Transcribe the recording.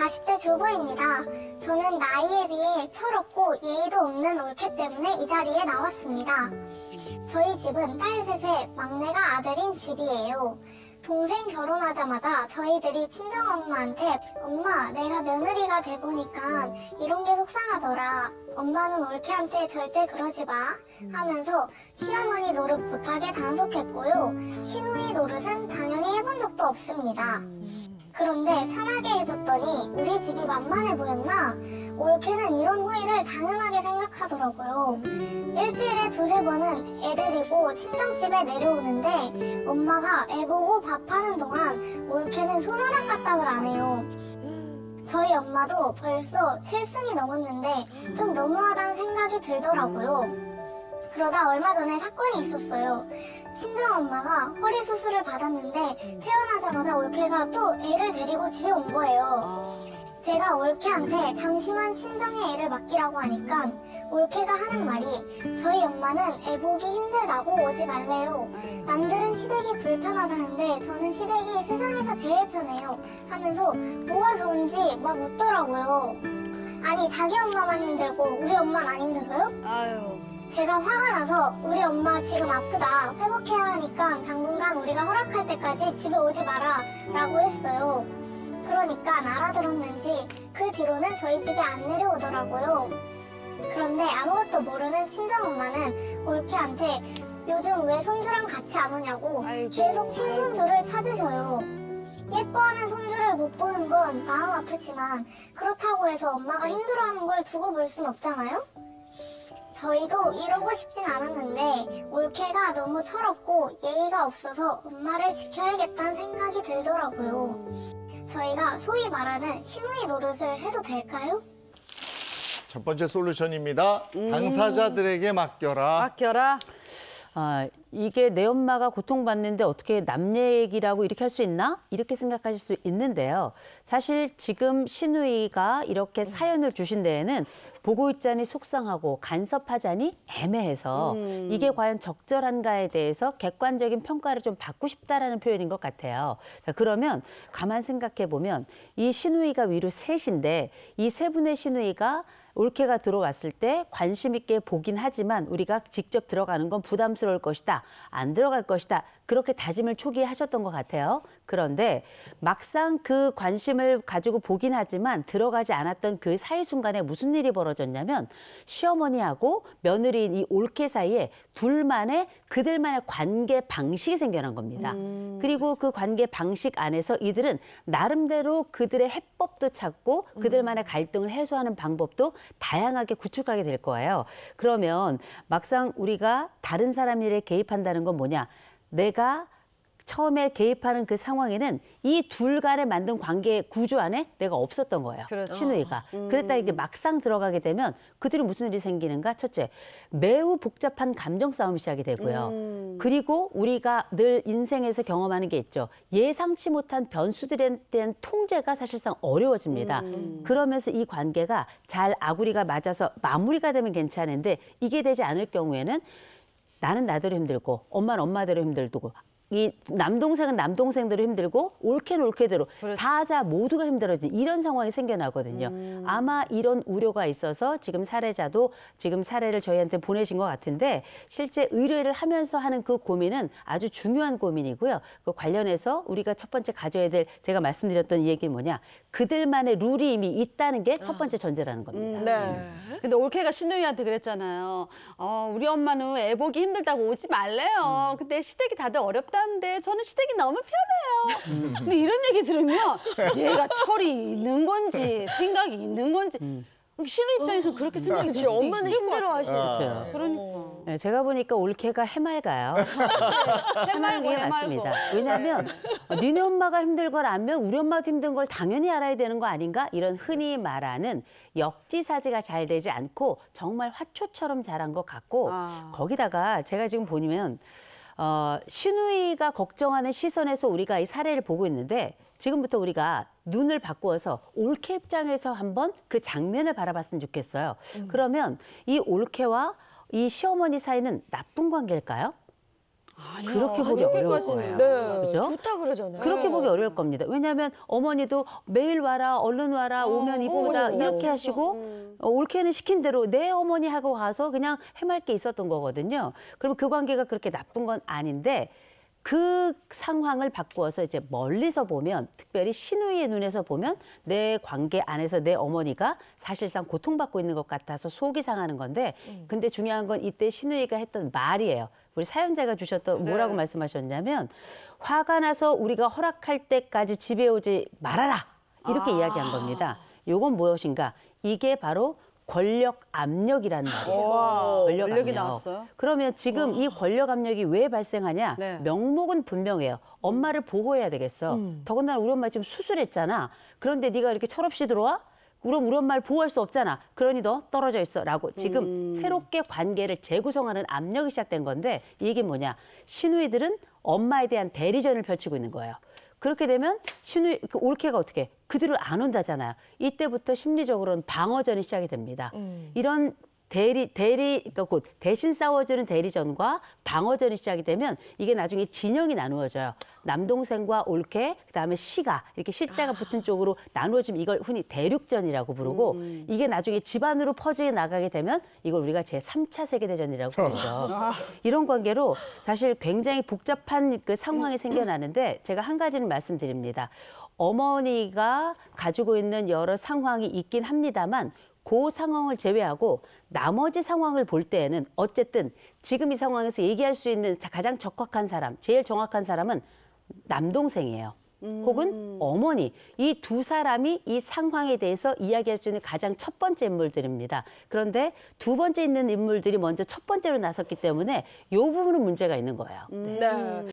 40대 주부입니다. 저는 나이에 비해 철없고 예의도 없는 올케 때문에 이 자리에 나왔습니다. 저희 집은 딸 셋의 막내가 아들인 집이에요. 동생 결혼하자마자 저희들이 친정엄마한테 엄마 내가 며느리가 돼보니까 이런 게 속상하더라. 엄마는 올케한테 절대 그러지 마 하면서 시어머니 노릇 못하게 단속했고요. 시누이 노릇은 당연히 해본 적도 없습니다. 그런데 편하게 해줬더니 우리 집이 만만해 보였나? 올케는 이런 호의를 당연하게 생각하더라고요. 일주일에 두세 번은 애 데리고 친정집에 내려오는데 엄마가 애 보고 밥하는 동안 올케는 손 하나 까딱을 안 해요. 저희 엄마도 벌써 7순이 넘었는데 좀 너무하다는 생각이 들더라고요. 그러다 얼마 전에 사건이 있었어요. 친정엄마가 허리 수술을 받았는데 태어나자마자 올케가 또 애를 데리고 집에 온 거예요. 제가 올케한테 잠시만 친정에 애를 맡기라고 하니까 올케가 하는 말이 저희 엄마는 애 보기 힘들다고 오지 말래요. 남들은 시댁이 불편하다는데 저는 시댁이 세상에서 제일 편해요 하면서 뭐가 좋은지 막 웃더라고요. 아니 자기 엄마만 힘들고 우리 엄마는 안 힘들어요? 아유. 제가 화가 나서 우리 엄마 지금 아프다 회복해야 하니까 당분간 우리가 허락할 때까지 집에 오지 마라 라고 했어요. 그러니까 알아들었는지 그 뒤로는 저희 집에 안 내려오더라고요. 그런데 아무것도 모르는 친정엄마는 올케한테 요즘 왜 손주랑 같이 안 오냐고 계속 친손주를 찾으셔요. 예뻐하는 손주를 못 보는 건 마음 아프지만 그렇다고 해서 엄마가 힘들어하는 걸 두고 볼 순 없잖아요? 저희도 이러고 싶진 않았는데 올케가 너무 철없고 예의가 없어서 엄마를 지켜야겠다는 생각이 들더라고요. 저희가 소위 말하는 시누이 노릇을 해도 될까요? 첫 번째 솔루션입니다. 당사자들에게 맡겨라. 맡겨라. 이게 내 엄마가 고통받는데 어떻게 남 얘기라고 이렇게 할 수 있나? 이렇게 생각하실 수 있는데요. 사실 지금 시누이가 이렇게 사연을 주신 데에는 보고 있자니 속상하고 간섭하자니 애매해서 이게 과연 적절한가에 대해서 객관적인 평가를 좀 받고 싶다라는 표현인 것 같아요. 자, 그러면 가만 생각해 보면 이 시누이가 위로 셋인데 이 세 분의 시누이가 올케가 들어왔을 때 관심 있게 보긴 하지만 우리가 직접 들어가는 건 부담스러울 것이다. 안 들어갈 것이다. 그렇게 다짐을 초기에 하셨던 것 같아요. 그런데 막상 그 관심을 가지고 보긴 하지만 들어가지 않았던 그 사이 순간에 무슨 일이 벌어졌냐면 시어머니하고 며느리인 이 올케 사이에 그들만의 관계 방식이 생겨난 겁니다. 그리고 그 관계 방식 안에서 이들은 나름대로 그들의 해법도 찾고 그들만의 갈등을 해소하는 방법도 다양하게 구축하게 될 거예요. 그러면 막상 우리가 다른 사람 일에 개입한다는 건 뭐냐? 내가 처음에 개입하는 그 상황에는 이 둘 간에 만든 관계 구조 안에 내가 없었던 거예요. 그렇죠. 시누이가. 그랬다 이게 막상 들어가게 되면 그들이 무슨 일이 생기는가? 첫째, 매우 복잡한 감정 싸움이 시작이 되고요. 그리고 우리가 늘 인생에서 경험하는 게 있죠. 예상치 못한 변수들에 대한 통제가 사실상 어려워집니다. 그러면서 이 관계가 잘 아구리가 맞아서 마무리가 되면 괜찮은데 이게 되지 않을 경우에는 나는 나대로 힘들고 엄마는 엄마대로 힘들고 이 남동생은 남동생대로 힘들고 올케는 올케대로 그렇죠. 사자 모두가 힘들어진 이런 상황이 생겨나거든요. 아마 이런 우려가 있어서 지금 사례자도 지금 사례를 저희한테 보내신 것 같은데 실제 의뢰를 하면서 하는 그 고민은 아주 중요한 고민이고요. 그 관련해서 우리가 첫 번째 가져야 될 제가 말씀드렸던 이 얘기는 뭐냐. 그들만의 룰이 이미 있다는 게 첫 번째 전제라는 겁니다. 네. 근데 올케가 시누이한테 그랬잖아요. 우리 엄마는 애 보기 힘들다고 오지 말래요. 근데 시댁이 다들 어렵다는데 저는 시댁이 너무 편해요. 근데 이런 얘기 들으면 얘가 철이 있는 건지 생각이 있는 건지 시누이 입장에서 그렇게 생각이 들 수도 엄마는 있을 것 힘들어하시죠. 그렇죠. 그러니까. 네, 제가 보니까 올케가 해맑아요. 해맑은 게 맞습니다. 왜냐하면 니네 엄마가 힘들 걸 알면 우리 엄마도 힘든 걸 당연히 알아야 되는 거 아닌가? 이런 흔히 말하는 역지사지가 잘 되지 않고 정말 화초처럼 자란 것 같고 거기다가 제가 지금 보면 시누이가 걱정하는 시선에서 우리가 이 사례를 보고 있는데 지금부터 우리가 눈을 바꾸어서 올케 입장에서 한번 그 장면을 바라봤으면 좋겠어요. 그러면 이 올케와 이 시어머니 사이는 나쁜 관계일까요? 그렇게 보기 어려울 그렇게까지는, 거예요. 네, 그죠? 좋다 그러잖아요. 그렇게 보기 어려울 겁니다. 왜냐하면 어머니도 매일 와라, 얼른 와라, 오면 이쁘다 오고 이렇게 싶다고. 하시고 올케는 시킨 대로 내 어머니 하고 가서 그냥 해맑게 있었던 거거든요. 그럼 그 관계가 그렇게 나쁜 건 아닌데 그 상황을 바꾸어서 이제 멀리서 보면, 특별히 시누이의 눈에서 보면 내 관계 안에서 내 어머니가 사실상 고통받고 있는 것 같아서 속이 상하는 건데, 근데 중요한 건 이때 시누이가 했던 말이에요. 우리 사연자가 주셨던 뭐라고 말씀하셨냐면, 화가 나서 우리가 허락할 때까지 집에 오지 말아라, 이렇게 이야기한 겁니다. 요건 무엇인가? 이게 바로 권력 압력이라는 말이에요. 권력 권력이 압력. 나왔어요? 그러면 지금 이 권력 압력이 왜 발생하냐? 네. 명목은 분명해요. 엄마를 보호해야 되겠어. 더군다나 우리 엄마 지금 수술했잖아. 그런데 네가 이렇게 철없이 들어와? 그럼 우리 엄마를 보호할 수 없잖아. 그러니 너 떨어져 있어. 라고 지금 새롭게 관계를 재구성하는 압력이 시작된 건데, 이게 뭐냐? 시누이들은 엄마에 대한 대리전을 펼치고 있는 거예요. 그렇게 되면 시누이, 올케가 어떻게? 그들을 안 온다잖아요. 이때부터 심리적으로는 방어전이 시작이 됩니다. 이런 그러니까 곧 대신 싸워주는 대리전과 방어전이 시작이 되면 이게 나중에 진영이 나누어져요. 남동생과 올케, 그다음에 시가, 이렇게 시자가 붙은 쪽으로 나누어지면 이걸 흔히 대륙전이라고 부르고, 이게 나중에 집안으로 퍼져 나가게 되면 이걸 우리가 제3차 세계대전이라고 부르죠. 이런 관계로 사실 굉장히 복잡한 그 상황이 생겨나는데, 제가 한 가지는 말씀드립니다. 어머니가 가지고 있는 여러 상황이 있긴 합니다만, 그 상황을 제외하고 나머지 상황을 볼 때에는 어쨌든 지금 이 상황에서 얘기할 수 있는 가장 적확한 사람, 제일 정확한 사람은 남동생이에요. 혹은 어머니. 이 두 사람이 이 상황에 대해서 이야기할 수 있는 가장 첫 번째 인물들입니다. 그런데 두 번째 있는 인물들이 먼저 첫 번째로 나섰기 때문에 이 부분은 문제가 있는 거예요. 네.